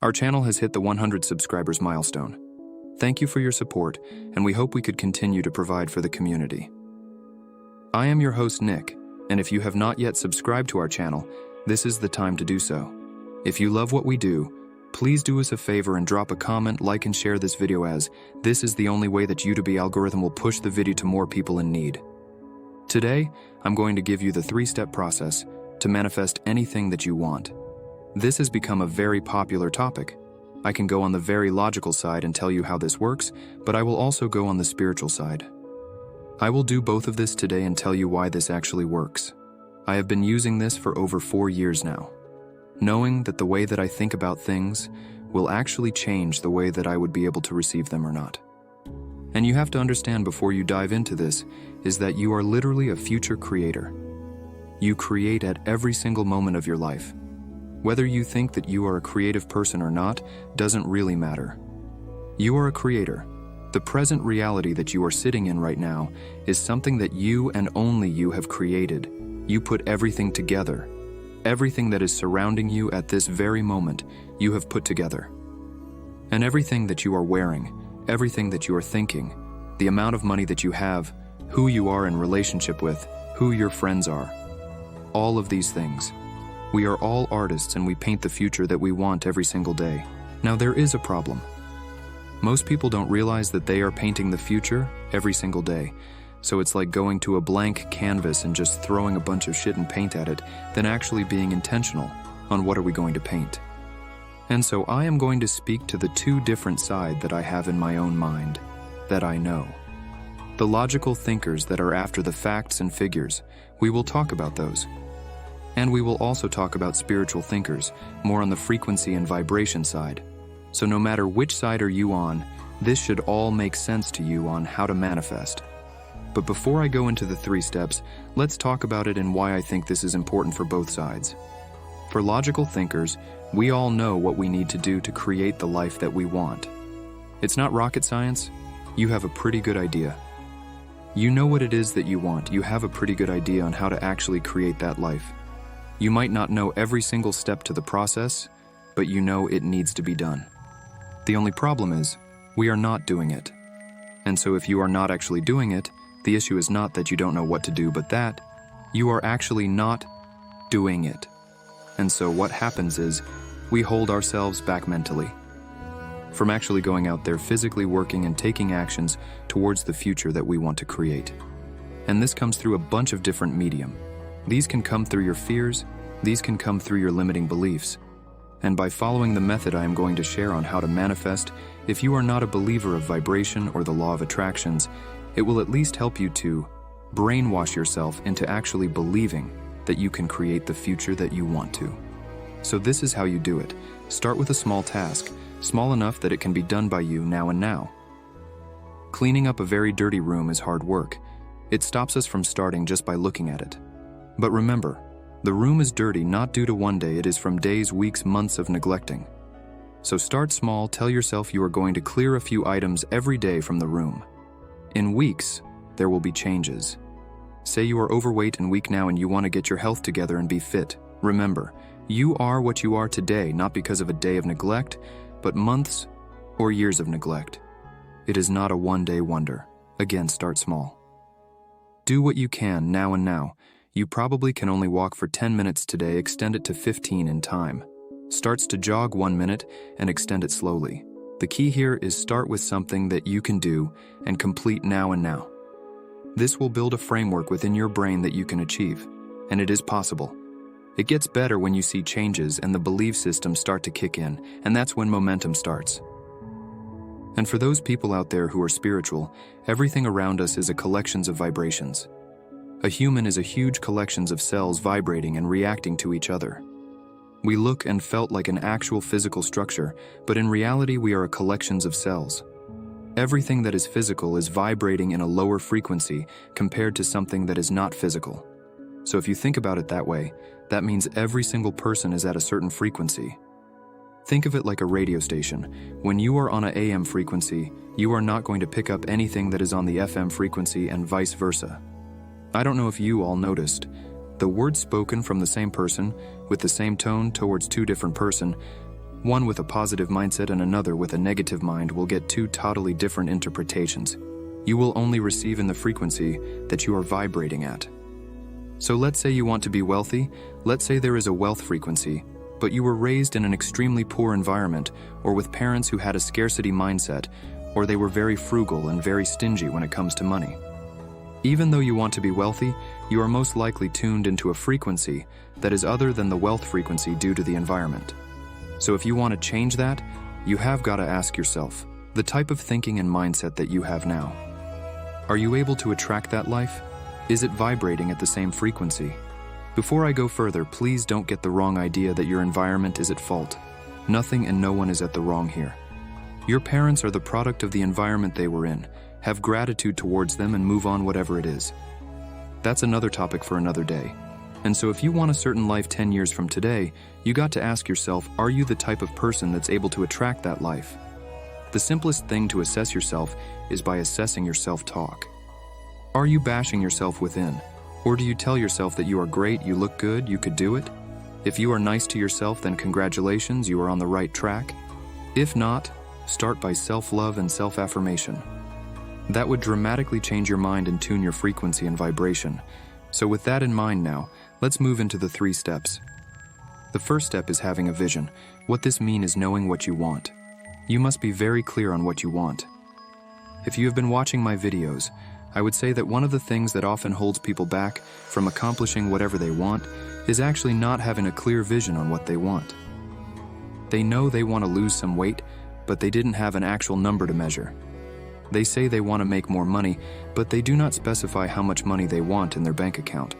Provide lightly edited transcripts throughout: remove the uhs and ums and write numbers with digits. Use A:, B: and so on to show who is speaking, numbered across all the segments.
A: Our channel has hit the 100 subscribers milestone. Thank you for your support, and we hope we could continue to provide for the community. I am your host, Nick, and if you have not yet subscribed to our channel, this is the time to do so. If you love what we do, please do us a favor and drop a comment, like, and share this video, as this is the only way that YouTube algorithm will push the video to more people in need. Today, I'm going to give you the 3-step process to manifest anything that you want. This has become a very popular topic. I can go on the very logical side and tell you how this works, but I will also go on the spiritual side. I will do both of this today and tell you why this actually works. I have been using this for over 4 years now, knowing that the way that I think about things will actually change the way that I would be able to receive them or not. And you have to understand before you dive into this is that you are literally a future creator. You create at every single moment of your life. Whether you think that you are a creative person or not doesn't really matter. You are a creator. The present reality that you are sitting in right now is something that you and only you have created. You put everything together. Everything that is surrounding you at this very moment, you have put together. And everything that you are wearing, everything that you are thinking, the amount of money that you have, who you are in relationship with, who your friends are, all of these things. We are all artists and we paint the future that we want every single day. Now there is a problem. Most people don't realize that they are painting the future every single day. So it's like going to a blank canvas and just throwing a bunch of shit and paint at it, than actually being intentional on what are we going to paint. And so I am going to speak to the 2 different sides that I have in my own mind, that I know. The logical thinkers that are after the facts and figures, we will talk about those. And we will also talk about spiritual thinkers, more on the frequency and vibration side. So no matter which side are you on, this should all make sense to you on how to manifest. But before I go into the 3 steps, let's talk about it and why I think this is important for both sides. For logical thinkers, we all know what we need to do to create the life that we want. It's not rocket science. You have a pretty good idea. You know what it is that you want. You have a pretty good idea on how to actually create that life. You might not know every single step to the process, but you know it needs to be done. The only problem is, we are not doing it. And so if you are not actually doing it, the issue is not that you don't know what to do, but that you are actually not doing it. And so what happens is, we hold ourselves back mentally from actually going out there physically working and taking actions towards the future that we want to create. And this comes through a bunch of different medium. These can come through your fears, these can come through your limiting beliefs. And by following the method I am going to share on how to manifest, if you are not a believer of vibration or the law of attractions, it will at least help you to brainwash yourself into actually believing that you can create the future that you want to. So this is how you do it. Start with a small task, small enough that it can be done by you now and now. Cleaning up a very dirty room is hard work. It stops us from starting just by looking at it. But remember, the room is dirty not due to one day, it is from days, weeks, months of neglecting. So start small, tell yourself you are going to clear a few items every day from the room. In weeks, there will be changes. Say you are overweight and weak now and you want to get your health together and be fit. Remember, you are what you are today, not because of a day of neglect, but months or years of neglect. It is not a one-day wonder. Again, start small. Do what you can now and now. You probably can only walk for 10 minutes today, extend it to 15 in time. Starts to jog 1 minute and extend it slowly. The key here is start with something that you can do and complete now and now. This will build a framework within your brain that you can achieve, and it is possible. It gets better when you see changes and the belief systems start to kick in, and that's when momentum starts. And for those people out there who are spiritual, everything around us is a collection of vibrations. A human is a huge collection of cells vibrating and reacting to each other. We look and felt like an actual physical structure, but in reality we are a collection of cells. Everything that is physical is vibrating in a lower frequency compared to something that is not physical. So if you think about it that way, that means every single person is at a certain frequency. Think of it like a radio station. When you are on an AM frequency, you are not going to pick up anything that is on the FM frequency and vice versa. I don't know if you all noticed, the words spoken from the same person with the same tone towards 2 different person One with a positive mindset and another with a negative mind will get two totally different interpretations. You will only receive in the frequency that you are vibrating at. So let's say you want to be wealthy. Let's say there is a wealth frequency, but you were raised in an extremely poor environment or with parents who had a scarcity mindset, or they were very frugal and very stingy when it comes to money. Even though you want to be wealthy, you are most likely tuned into a frequency that is other than the wealth frequency due to the environment. So if you want to change that, you have got to ask yourself, the type of thinking and mindset that you have now. Are you able to attract that life? Is it vibrating at the same frequency? Before I go further, please don't get the wrong idea that your environment is at fault. Nothing and no one is at the wrong here. Your parents are the product of the environment they were in. Have gratitude towards them and move on whatever it is. That's another topic for another day. And so if you want a certain life 10 years from today, you got to ask yourself, are you the type of person that's able to attract that life? The simplest thing to assess yourself is by assessing your self-talk. Are you bashing yourself within? Or do you tell yourself that you are great, you look good, you could do it? If you are nice to yourself, then congratulations, you are on the right track. If not, start by self-love and self-affirmation. That would dramatically change your mind and tune your frequency and vibration. So with that in mind now, let's move into the 3 steps. The first step is having a vision. What this means is knowing what you want. You must be very clear on what you want. If you have been watching my videos, I would say that one of the things that often holds people back from accomplishing whatever they want is actually not having a clear vision on what they want. They know they want to lose some weight, but they didn't have an actual number to measure. They say they want to make more money, but they do not specify how much money they want in their bank account.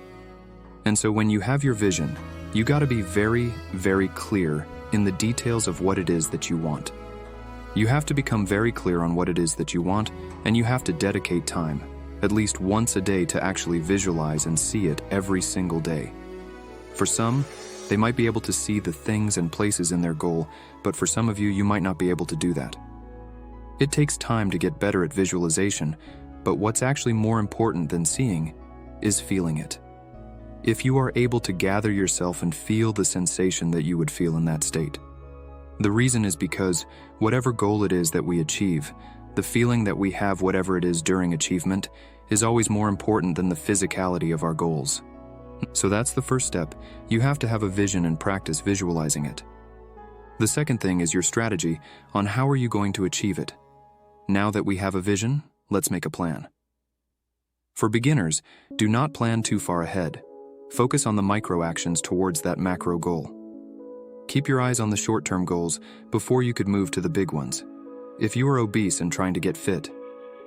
A: And so when you have your vision, you got to be very, very clear in the details of what it is that you want. You have to become very clear on what it is that you want, and you have to dedicate time, at least once a day, to actually visualize and see it every single day. For some, they might be able to see the things and places in their goal, but for some of you, you might not be able to do that. It takes time to get better at visualization, but what's actually more important than seeing is feeling it. If you are able to gather yourself and feel the sensation that you would feel in that state. The reason is because whatever goal it is that we achieve, the feeling that we have whatever it is during achievement is always more important than the physicality of our goals. So that's the first step. You have to have a vision and practice visualizing it. The second thing is your strategy on how are you going to achieve it. Now that we have a vision, let's make a plan. For beginners, do not plan too far ahead. Focus on the micro actions towards that macro goal. Keep your eyes on the short-term goals before you could move to the big ones. If you are obese and trying to get fit,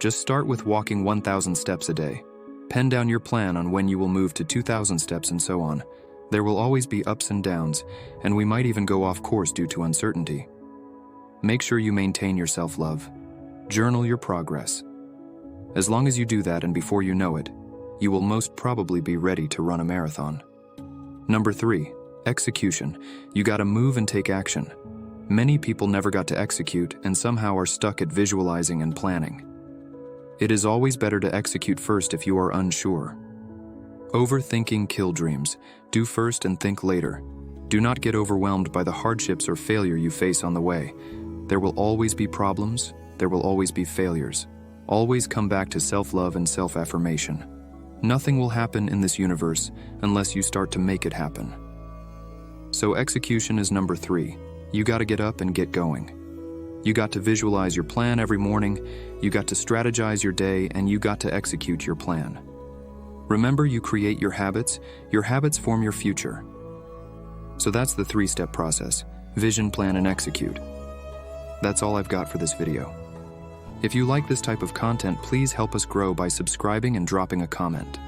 A: just start with walking 1,000 steps a day. Pen down your plan on when you will move to 2,000 steps and so on. There will always be ups and downs, and we might even go off course due to uncertainty. Make sure you maintain your self-love. Journal your progress. As long as you do that and before you know it, you will most probably be ready to run a marathon. Number 3, execution. You gotta move and take action. Many people never got to execute and somehow are stuck at visualizing and planning. It is always better to execute first if you are unsure. Overthinking kills dreams. Do first and think later. Do not get overwhelmed by the hardships or failure you face on the way. There will always be problems. There will always be failures. Always come back to self-love and self-affirmation. Nothing will happen in this universe unless you start to make it happen. So execution is number 3. You got to get up and get going. You got to visualize your plan every morning, you got to strategize your day, and you got to execute your plan. Remember, you create your habits form your future. So that's the 3-step process: vision, plan, and execute. That's all I've got for this video. If you like this type of content, please help us grow by subscribing and dropping a comment.